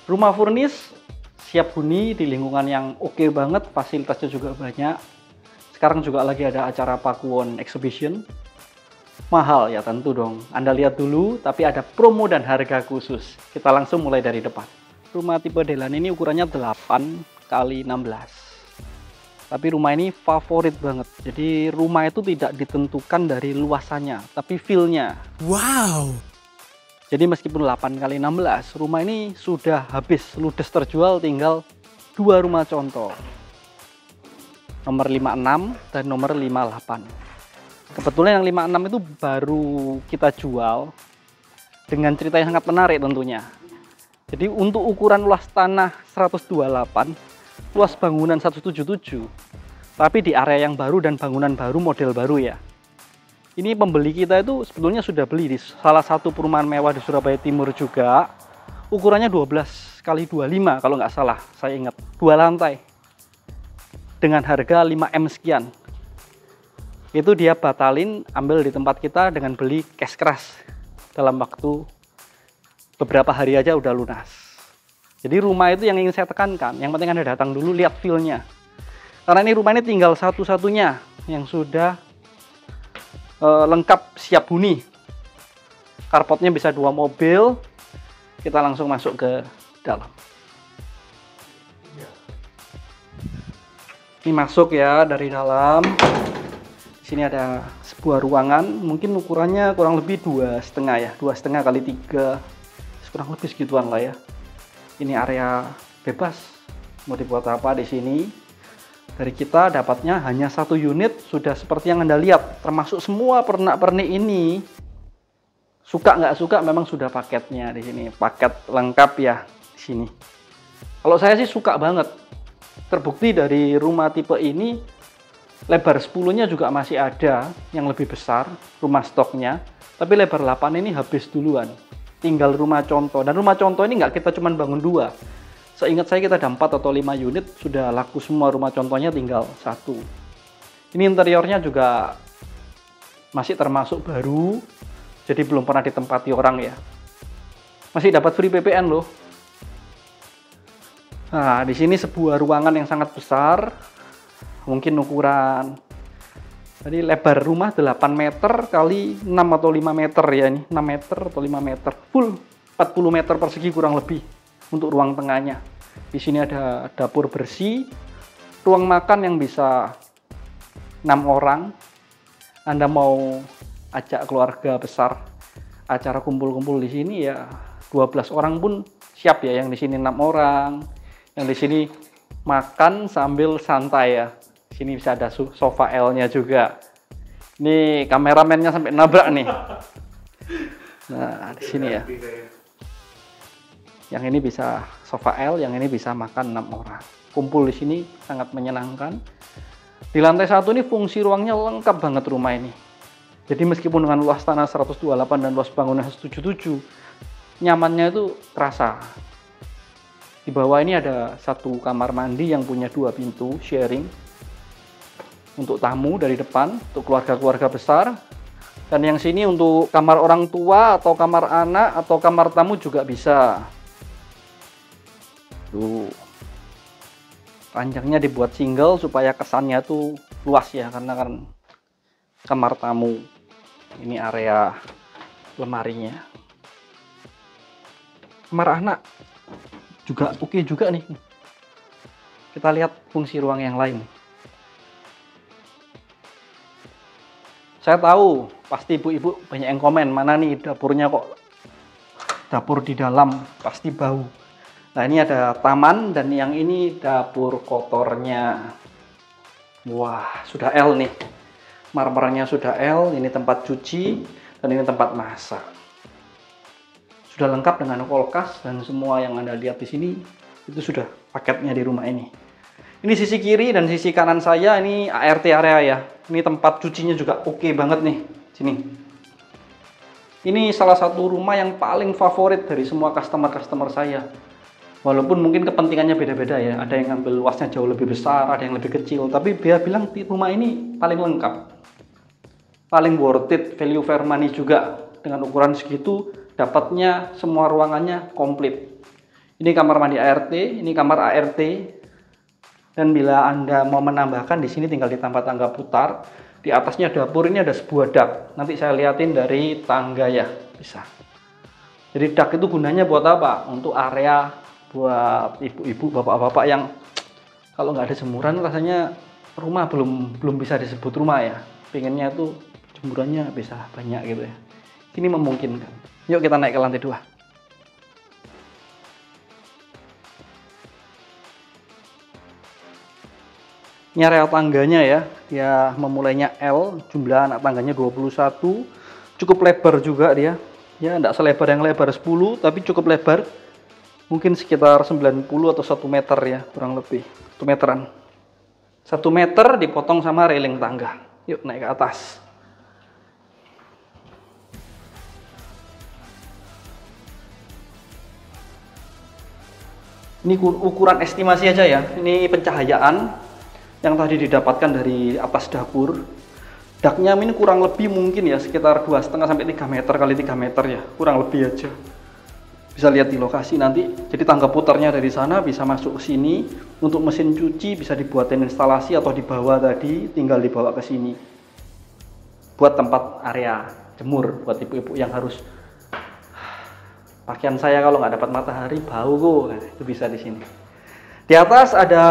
Rumah furnis siap huni di lingkungan yang oke banget, fasilitasnya juga banyak. Sekarang juga lagi ada acara Pakuwon Exhibition. Mahal ya tentu dong. Anda lihat dulu, tapi ada promo dan harga khusus. Kita langsung mulai dari depan. Rumah tipe Delan ini ukurannya 8 kali 16. Tapi rumah ini favorit banget. Jadi rumah itu tidak ditentukan dari luasannya, tapi feel-nya. Wow. Jadi meskipun 8 kali 16, rumah ini sudah habis, ludes terjual, tinggal 2 rumah contoh. Nomor 56 dan nomor 58. Kebetulan yang 56 itu baru kita jual dengan cerita yang sangat menarik tentunya. Jadi untuk ukuran luas tanah 128, luas bangunan 177, tapi di area yang baru dan bangunan baru, model baru ya. Ini pembeli kita itu sebetulnya sudah beli di salah satu perumahan mewah di Surabaya Timur juga. Ukurannya 12 kali 25 kalau nggak salah, saya ingat. 2 lantai. Dengan harga 5M sekian. Itu dia batalin, ambil di tempat kita dengan beli cash keras. Dalam waktu beberapa hari aja udah lunas. Jadi rumah itu yang ingin saya tekankan, yang penting Anda datang dulu, lihat feel-nya. Karena ini rumah ini tinggal satu-satunya yang sudah lengkap siap huni. Carportnya bisa 2 mobil. Kita langsung masuk ke dalam. Ini masuk ya dari dalam. Di sini ada sebuah ruangan, mungkin ukurannya kurang lebih 2,5 ya, 2,5 kali 3, kurang lebih segituan lah ya. Ini area bebas, mau dibuat apa di sini. Dari kita dapatnya hanya 1 unit, sudah seperti yang Anda lihat, termasuk semua pernak-pernik ini. Suka nggak suka memang sudah paketnya di sini, paket lengkap ya di sini. Kalau saya sih suka banget. Terbukti dari rumah tipe ini, lebar 10-nya juga masih ada yang lebih besar, rumah stoknya. Tapi lebar 8 ini habis duluan. Tinggal rumah contoh. Dan rumah contoh ini nggak kita cuma bangun 2. Seingat saya kita ada 4 atau 5 unit, sudah laku semua rumah contohnya, tinggal 1. Ini interiornya juga masih termasuk baru, jadi belum pernah ditempati orang ya. Masih dapat free PPN loh. Nah, di sini sebuah ruangan yang sangat besar, mungkin ukuran, jadi lebar rumah 8 meter kali 6 atau 5 meter ya, ini 6 meter atau 5 meter, full 40 meter persegi kurang lebih untuk ruang tengahnya. Di sini ada dapur bersih, ruang makan yang bisa 6 orang. Anda mau ajak keluarga besar acara kumpul-kumpul di sini ya 12 orang pun siap ya. Yang di sini 6 orang, yang di sini makan sambil santai ya. Di sini bisa ada sofa L-nya juga. Ini kameramennya sampai nabrak nih. Nah, di sini ya. Yang ini bisa sofa L, yang ini bisa makan 6 orang. Kumpul di sini sangat menyenangkan. Di lantai 1 ini fungsi ruangnya lengkap banget rumah ini. Jadi meskipun dengan luas tanah 128 dan luas bangunan 177, nyamannya itu terasa. Di bawah ini ada 1 kamar mandi yang punya 2 pintu sharing. Untuk tamu dari depan, untuk keluarga-keluarga besar. Dan yang sini untuk kamar orang tua atau kamar anak atau kamar tamu juga bisa. Tuh. Ranjangnya dibuat single supaya kesannya tuh luas ya, karena kan kamar tamu. Ini area lemarinya. Kamar anak juga oke juga nih. Kita lihat fungsi ruang yang lain. Saya tahu pasti ibu-ibu banyak yang komen, mana nih dapurnya kok dapur di dalam, pasti bau. Nah, ini ada taman dan yang ini dapur kotornya. Wah, sudah L nih. Marmernya sudah L, ini tempat cuci dan ini tempat masak. Sudah lengkap dengan kulkas dan semua yang Anda lihat di sini itu sudah paketnya di rumah ini. Ini sisi kiri dan sisi kanan saya ini ART area ya. Ini tempat cucinya juga oke banget nih. Sini. Ini salah satu rumah yang paling favorit dari semua customer-customer saya. Walaupun mungkin kepentingannya beda-beda ya. Ada yang ngambil luasnya jauh lebih besar, ada yang lebih kecil. Tapi dia bilang rumah ini paling lengkap. Paling worth it, value for money juga. Dengan ukuran segitu, dapatnya semua ruangannya komplit. Ini kamar mandi ART, ini kamar ART. Dan bila Anda mau menambahkan di sini tinggal ditambah tangga putar. Di atasnya dapur, ini ada sebuah dak. Nanti saya liatin dari tangga ya, bisa. Jadi dak itu gunanya buat apa? Untuk area buat ibu-ibu, bapak-bapak yang kalau nggak ada jemuran rasanya rumah belum bisa disebut rumah ya. Pengennya tuh jemurannya bisa banyak gitu ya. Ini memungkinkan. Yuk kita naik ke lantai 2. Ini area tangganya ya, dia memulainya L, jumlah anak tangganya 21, cukup lebar juga dia. Ya, enggak selebar yang lebar 10, tapi cukup lebar. Mungkin sekitar 90 atau 1 meter ya, kurang lebih. 1 meteran. 1 meter dipotong sama railing tangga. Yuk naik ke atas. Ini ukuran estimasi aja ya, ini pencahayaan yang tadi didapatkan dari atas dapur. Daknya ini kurang lebih mungkin ya sekitar 2,5 sampai 3 meter kali 3 meter ya, kurang lebih aja. Bisa lihat di lokasi nanti. Jadi tangga putarnya dari sana bisa masuk ke sini. Untuk mesin cuci bisa dibuatin instalasi atau dibawa tadi, tinggal dibawa ke sini. Buat tempat area jemur buat ibu-ibu yang harus pakaian saya kalau nggak dapat matahari bau kok, nah, itu bisa di sini. Di atas ada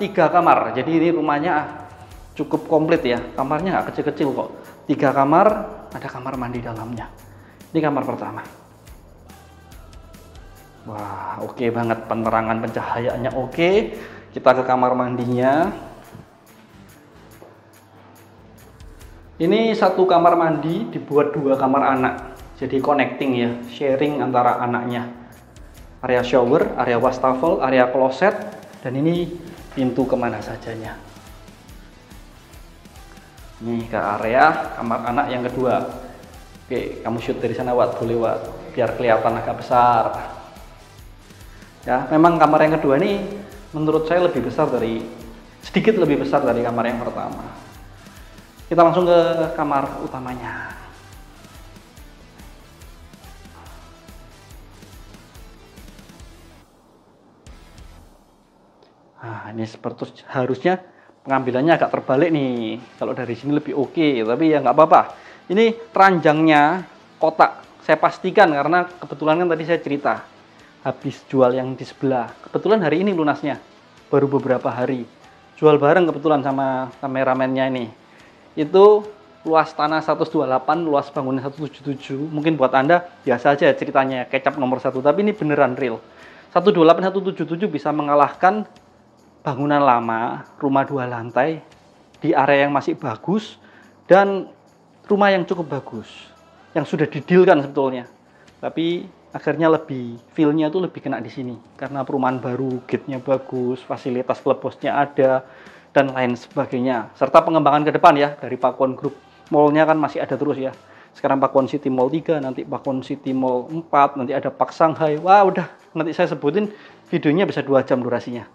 3 kamar, jadi ini rumahnya cukup komplit ya. Kamarnya nggak kecil-kecil kok. 3 kamar, ada kamar mandi dalamnya. Ini kamar pertama. Wah, oke banget, penerangan pencahayaannya oke. Kita ke kamar mandinya. Ini satu kamar mandi dibuat 2 kamar anak, jadi connecting ya, sharing antara anaknya. Area shower, area wastafel, area kloset, dan ini pintu kemana sajanya. Ini ke area kamar anak yang kedua. Oke, kamu shoot dari sana Wat, boleh Wat, biar kelihatan agak besar. Ya, memang kamar yang kedua ini menurut saya sedikit lebih besar dari kamar yang pertama. Kita langsung ke kamar utamanya. Nah, ini seperti harusnya pengambilannya agak terbalik nih. Kalau dari sini lebih oke, tapi ya nggak apa-apa. Ini ranjangnya kotak. Saya pastikan karena kebetulan kan tadi saya cerita habis jual yang di sebelah. Kebetulan hari ini lunasnya, baru beberapa hari. Jual bareng kebetulan sama kameramennya ini. Itu luas tanah 128, luas bangunan 177. Mungkin buat Anda biasa aja ceritanya, kecap nomor 1. Tapi ini beneran real. 128, 177 bisa mengalahkan bangunan lama, rumah 2 lantai, di area yang masih bagus, dan rumah yang cukup bagus, yang sudah didilkan sebetulnya. Tapi akhirnya feel-nya tuh lebih kena di sini, karena perumahan baru, gate-nya bagus, fasilitas klebosnya ada, dan lain sebagainya. Serta pengembangan ke depan ya, dari Pakuan Group. Mall-nya kan masih ada terus ya. Sekarang Pakuan City Mall 3, nanti Pakuan City Mall 4, nanti ada Park Shanghai. Wah udah, nanti saya sebutin, videonya bisa 2 jam durasinya.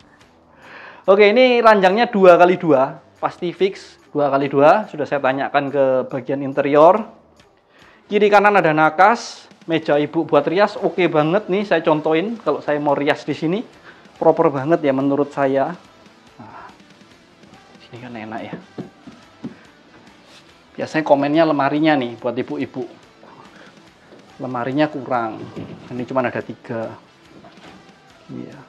Oke, ini ranjangnya 2x2, pasti fix 2x2. Sudah saya tanyakan ke bagian interior. Kiri kanan ada nakas, meja ibu buat rias, oke banget nih. Saya contohin kalau saya mau rias di sini, proper banget ya menurut saya. Nah, sini kan enak ya. Biasanya komennya lemarinya nih buat ibu-ibu. Lemarinya kurang. Ini cuma ada 3. Iya.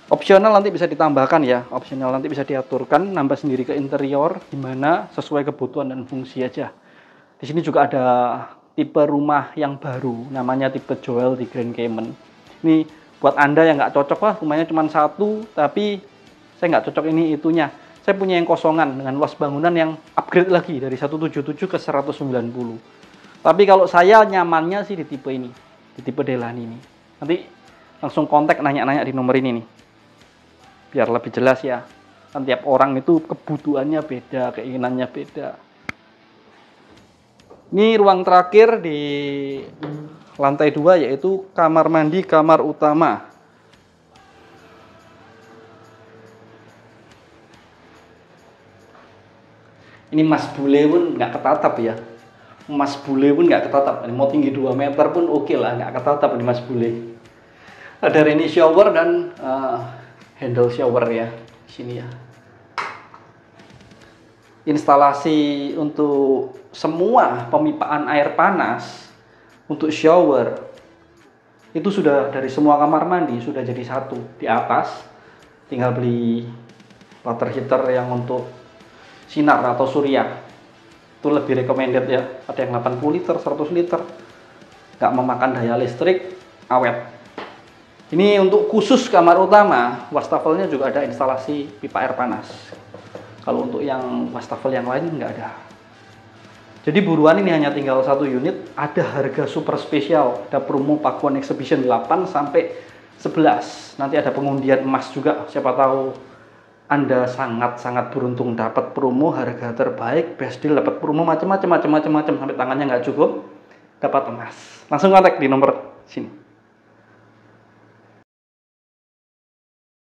Opsional nanti bisa ditambahkan ya, opsional nanti bisa diaturkan, nambah sendiri ke interior, gimana sesuai kebutuhan dan fungsi aja. Di sini juga ada tipe rumah yang baru, namanya tipe Joel di Grand Cayman. Ini buat Anda yang nggak cocok lah, rumahnya cuma 1, tapi saya nggak cocok ini itunya. Saya punya yang kosongan dengan luas bangunan yang upgrade lagi dari 177 ke 190. Tapi kalau saya nyamannya sih di tipe ini, di tipe Delani ini. Nanti langsung kontak nanya-nanya di nomor ini nih. Biar lebih jelas ya, kan tiap orang itu kebutuhannya beda, keinginannya beda. Ini ruang terakhir di lantai 2 yaitu kamar mandi, kamar utama. Ini mas bule pun nggak ketatap ya, Emas bule pun nggak ketatap. Mau tinggi 2 meter pun oke lah, nggak ketatap ini mas bule. Ada rainy shower dan handle shower ya di sini ya. Instalasi untuk semua pemipaan air panas untuk shower itu sudah dari semua kamar mandi sudah jadi satu di atas. Tinggal beli water heater yang untuk sinar atau surya. Itu lebih recommended ya, ada yang 80 liter, 100 liter, nggak memakan daya listrik, awet. Ini untuk khusus kamar utama, wastafelnya juga ada instalasi pipa air panas. Kalau untuk yang wastafel yang lain nggak ada. Jadi buruan, ini hanya tinggal 1 unit, ada harga super spesial, ada promo Pakuan Exhibition 8 sampai 11. Nanti ada pengundian emas juga, siapa tahu Anda sangat-sangat beruntung dapat promo harga terbaik, best deal, dapat promo macam-macam sampai tangannya nggak cukup, dapat emas. Langsung kontak di nomor sini.